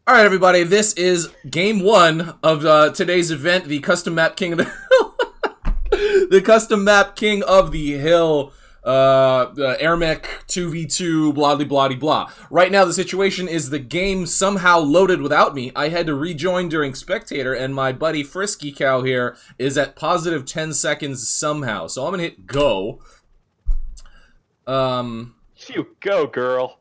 Alright everybody, this is game one of today's event, the custom map king of the hill. The custom map king of the hill, the AirMech 2v2, blah blah blah. Right now the situation is the game somehow loaded without me. I had to rejoin during spectator, and my buddy Frisky Cow here is at positive 10 seconds somehow. So I'm gonna hit go. You go, girl.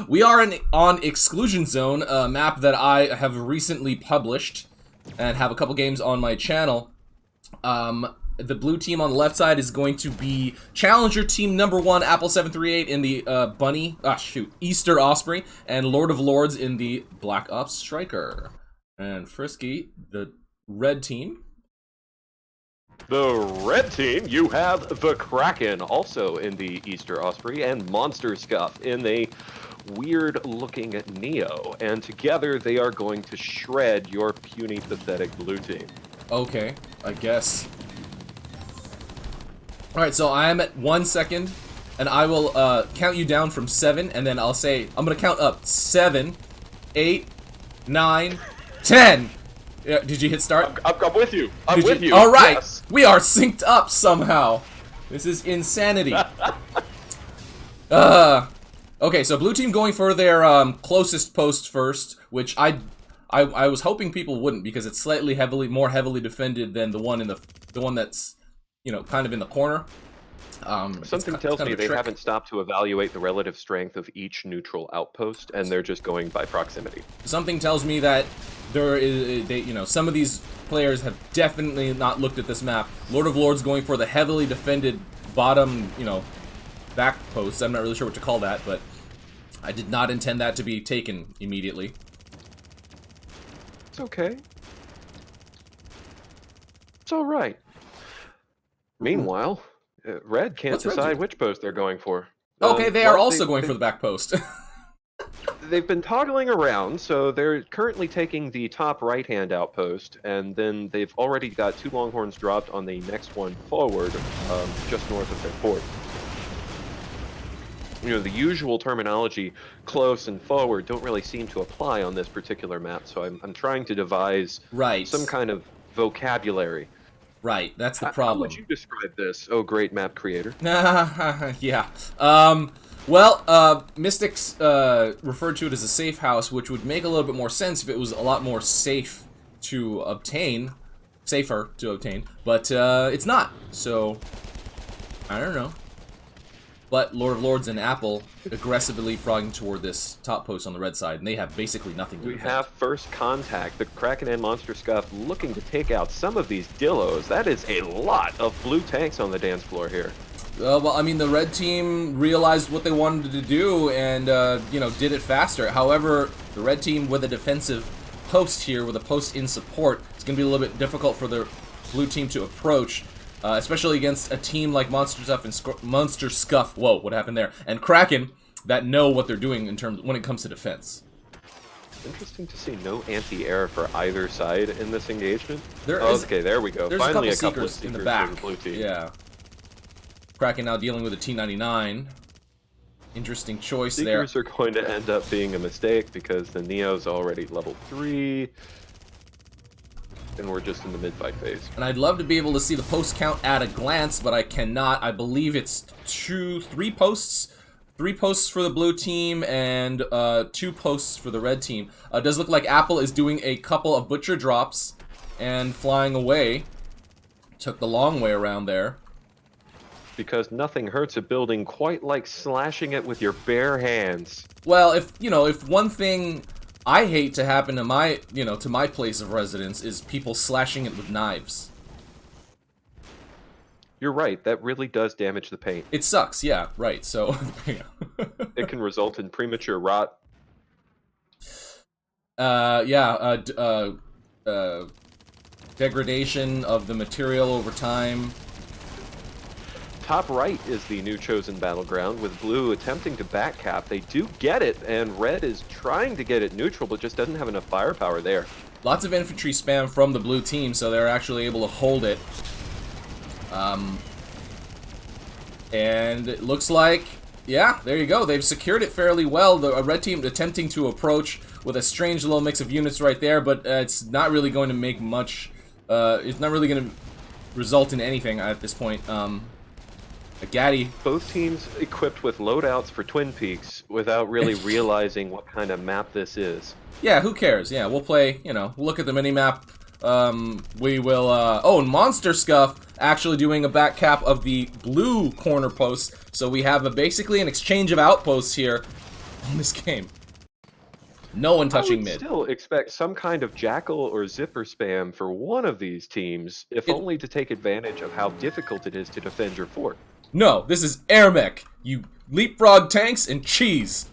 We are on Exclusion Zone, a map that I have recently published and have a couple games on my channel. The blue team on the left side is going to be Challenger Team number 1, Apple738 in the Easter Osprey, and Lord of Lords in the Black Ops Striker. And Frisky, the red team. The red team, you have TheKrakken, also in the Easter Osprey, and MonsterScuff in the weird-looking Neo. And together, they are going to shred your puny, pathetic blue team. Okay, I guess. Alright, so I am at 1 second, and I will count you down from 7, and then I'll say, I'm gonna count up 7, 8, 9, 10! Yeah, did you hit start? I'm with you. I'm with you. All right, yes. We are synced up somehow. This is insanity. Okay, so blue team going for their closest post first, which I was hoping people wouldn't, because it's slightly more heavily defended than the one that's, you know, kind of in the corner. Something tells me they haven't stopped to evaluate the relative strength of each neutral outpost, and they're just going by proximity. Something tells me that some of these players have definitely not looked at this map. Lord of Lords going for the heavily defended bottom, back posts. I'm not really sure what to call that, but I did not intend that to be taken immediately. It's okay. It's all right. Meanwhile, Red can't decide which post they're going for. Okay, they are also going for the back post. They've been toggling around, so they're currently taking the top right-hand outpost, and then they've already got 2 Longhorns dropped on the next one forward, just north of their fort. You know, the usual terminology, close and forward, don't really seem to apply on this particular map, so I'm trying to devise some kind of vocabulary. Right, that's the problem. How would you describe this, oh great map creator? Yeah. Mystics referred to it as a safe house, which would make a little bit more sense if it was a lot more safer to obtain, but it's not, so I don't know. But Lord of Lords and Apple aggressively frogging toward this top post on the red side, and they have basically nothing to defend. We have first contact. The TheKrakken and MonsterScuff looking to take out some of these Dillos. That is a lot of blue tanks on the dance floor here. Well, I mean, the red team realized what they wanted to do and, did it faster. However, the red team with a defensive post here, with a post in support, it's going to be a little bit difficult for the blue team to approach. Especially against a team like MonsterScuff. Whoa, what happened there? And Kraken that know what they're doing when it comes to defense. Interesting to see no anti-air for either side in this engagement. Okay, there we go. Finally, a couple of seekers in the back. For the blue team. Yeah. Kraken now dealing with a T-99. Interesting choice there. Seekers are going to end up being a mistake because the Neo's already level 3. And we're just in the mid-fight phase. And I'd love to be able to see the post count at a glance, but I cannot. I believe it's 3 posts. 3 posts for the blue team and 2 posts for the red team. It does look like Apple is doing a couple of butcher drops and flying away. Took the long way around there. Because nothing hurts a building quite like slashing it with your bare hands. Well, if one thing I hate to happen to my place of residence is people slashing it with knives. You're right, that really does damage the paint. It sucks, yeah, right, so... It can result in premature rot. Degradation of the material over time. Top right is the new chosen battleground, with blue attempting to backcap. They do get it, and red is trying to get it neutral, but just doesn't have enough firepower there. Lots of infantry spam from the blue team, so they're actually able to hold it. And it looks like Yeah, there you go. They've secured it fairly well. The red team attempting to approach with a strange little mix of units right there, but it's not really going to make much. It's not really going to result in anything at this point. A Gaddy. Both teams equipped with loadouts for Twin Peaks without really realizing what kind of map this is. Yeah, who cares? Yeah, we'll play, you know, we'll look at the minimap. We will, oh, and MonsterScuff actually doing a back cap of the blue corner post. So we have basically an exchange of outposts here in this game. No one touching mid. I would still expect some kind of jackal or zipper spam for one of these teams, if only to take advantage of how difficult it is to defend your fort. No, this is AirMech. You leapfrog tanks and cheese.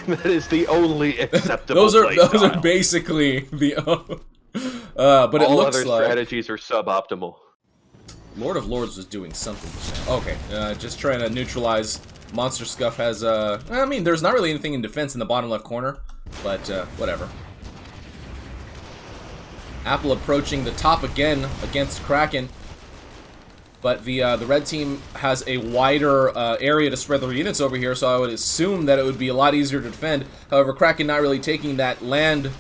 That is the only acceptable those play style. are basically the but it all looks other like strategies are suboptimal. Lord of Lords was doing something just now. Okay, just trying to neutralize. MonsterScuff has I mean, there's not really anything in defense in the bottom left corner, but whatever. Apple approaching the top again against Kraken. But the red team has a wider area to spread their units over here, so I would assume that it would be a lot easier to defend. However, Kraken not really taking that land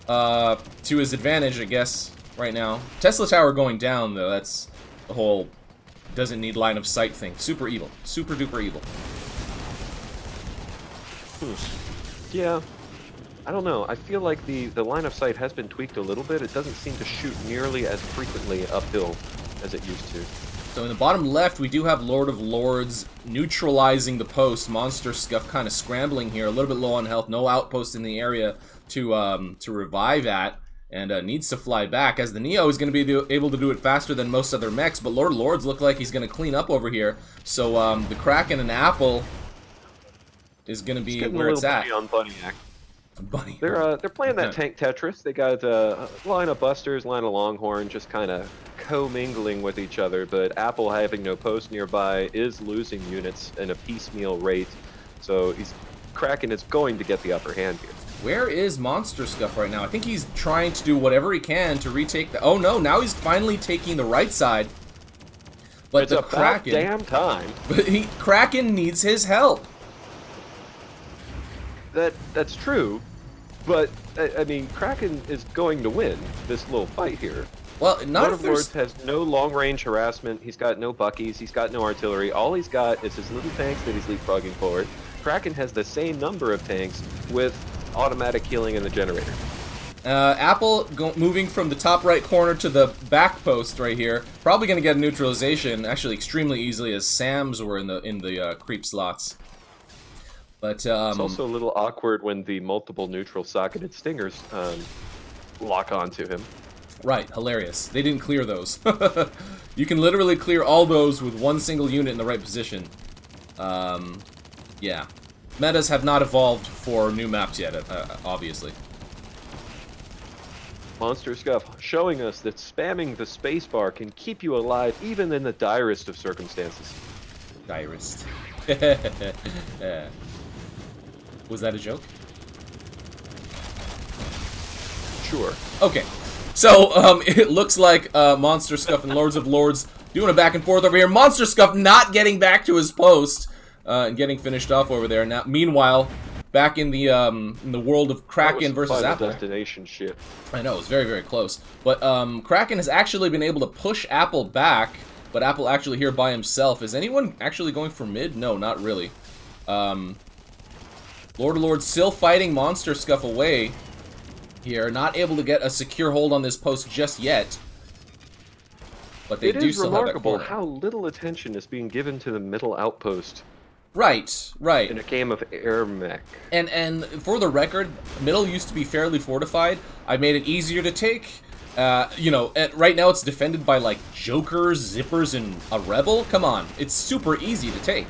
to his advantage, I guess, right now. Tesla Tower going down, though. That's the whole doesn't need line of sight thing. Super evil. Super duper evil. Yeah. I don't know. I feel like the line of sight has been tweaked a little bit. It doesn't seem to shoot nearly as frequently uphill as it used to. So in the bottom left, we do have Lord of Lords neutralizing the post. MonsterScuff kind of scrambling here, a little bit low on health. No outpost in the area to revive at, and needs to fly back, as the Neo is going to be able to do it faster than most other mechs, but Lord of Lords look like he's going to clean up over here. So the Kraken and Apple is going to be where it's at. On Bunny Act. Bunny. They're playing that tank Tetris. They got line of Busters, line of Longhorn, just kind of co-mingling with each other, but Apple, having no post nearby, is losing units in a piecemeal rate, so Kraken is going to get the upper hand here. Where is MonsterScuff right now? I think he's trying to do whatever he can to retake the... Oh no, now he's finally taking the right side. But it's the about Kraken... damn time. But Kraken needs his help. That's true, but I mean, Kraken is going to win this little fight here. Well, not Lord of Lords has no long-range harassment. He's got no buckies. He's got no artillery. All he's got is his little tanks that he's leapfrogging forward. Kraken has the same number of tanks with automatic healing in the generator. Apple moving from the top right corner to the back post right here. Probably going to get a neutralization, actually extremely easily, as Sams were in the creep slots. But it's also a little awkward when the multiple neutral socketed stingers lock onto him. Right, hilarious. They didn't clear those. You can literally clear all those with one single unit in the right position. Yeah. Metas have not evolved for new maps yet, obviously. MonsterScuff showing us that spamming the spacebar can keep you alive even in the direst of circumstances. Direst. Was that a joke? Sure. Okay. So, it looks like MonsterScuff and Lords of Lords doing a back and forth over here. MonsterScuff not getting back to his post and getting finished off over there. Now, meanwhile, back in the world of Kraken versus Apple. Destination shit. I know, it was very, very close. But Kraken has actually been able to push Apple back, but Apple actually here by himself. Is anyone actually going for mid? No, not really. Lord of Lords still fighting MonsterScuff away here, not able to get a secure hold on this post just yet. But they do still have that corner. It is remarkable how little attention is being given to the middle outpost. Right, right. In a game of AirMech. And for the record, middle used to be fairly fortified. I made it easier to take. You know, right now it's defended by like Jokers, Zippers, and a Rebel. Come on, it's super easy to take.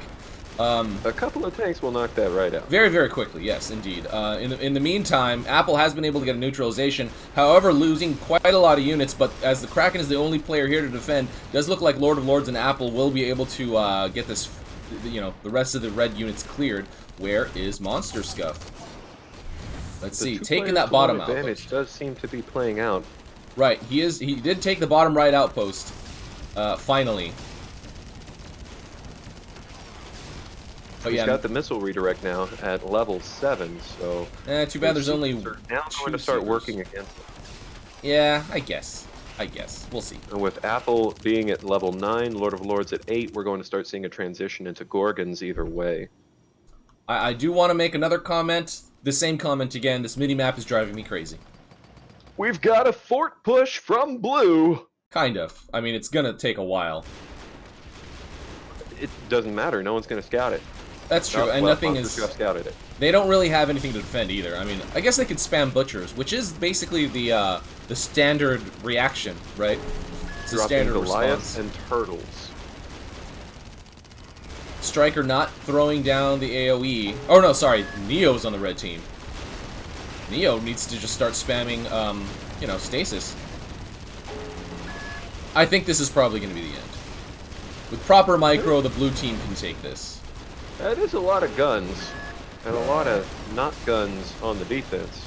A couple of tanks will knock that right out. Very, very quickly, yes, indeed. In the meantime, Apple has been able to get a neutralization, however, losing quite a lot of units, but as the Kraken is the only player here to defend, it does look like Lord of Lords and Apple will be able to get this, you know, the rest of the red units cleared. Where is MonsterScuff? Let's see, taking that bottom outpost. Advantage does seem to be playing out. Right, he did take the bottom right outpost, finally. But He's yeah, got the missile redirect now at level 7, so... too bad there's only are now going to 2 start Seekers. working against him. Yeah, I guess. We'll see. And with Apple being at level 9, Lord of Lords at 8, we're going to start seeing a transition into Gorgons either way. I do want to make another comment. The same comment again. This mini-map is driving me crazy. We've got a fort push from Blue! Kind of. I mean, it's gonna take a while. It doesn't matter, no one's going to scout it. That's true, and well, nothing is... MonsterScuff scouted it. They don't really have anything to defend either. I mean, I guess they could spam Butchers, which is basically the standard reaction, right? It's a standard Goliaths response. and Turtles. Striker not throwing down the AoE. Oh no, sorry, Neo's on the red team. Neo needs to just start spamming, you know, stasis. I think this is probably going to be the end. With proper micro, the blue team can take this. That is a lot of guns, and a lot of not guns on the defense.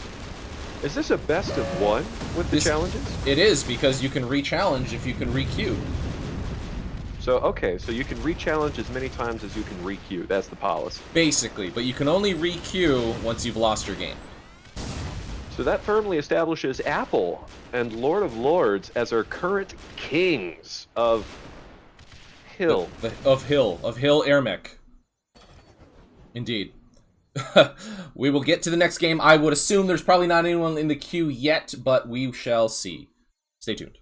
Is this a best of 1 with the challenges? It is, because you can re-challenge if you can re-queue. So, okay, so you can re-challenge as many times as you can re-queue. That's the policy. Basically, but you can only re-queue once you've lost your game. So that firmly establishes Apple and Lord of Lords as our current kings of Hill. Of Hill AirMech. Indeed. We will get to the next game. I would assume there's probably not anyone in the queue yet, but we shall see. Stay tuned.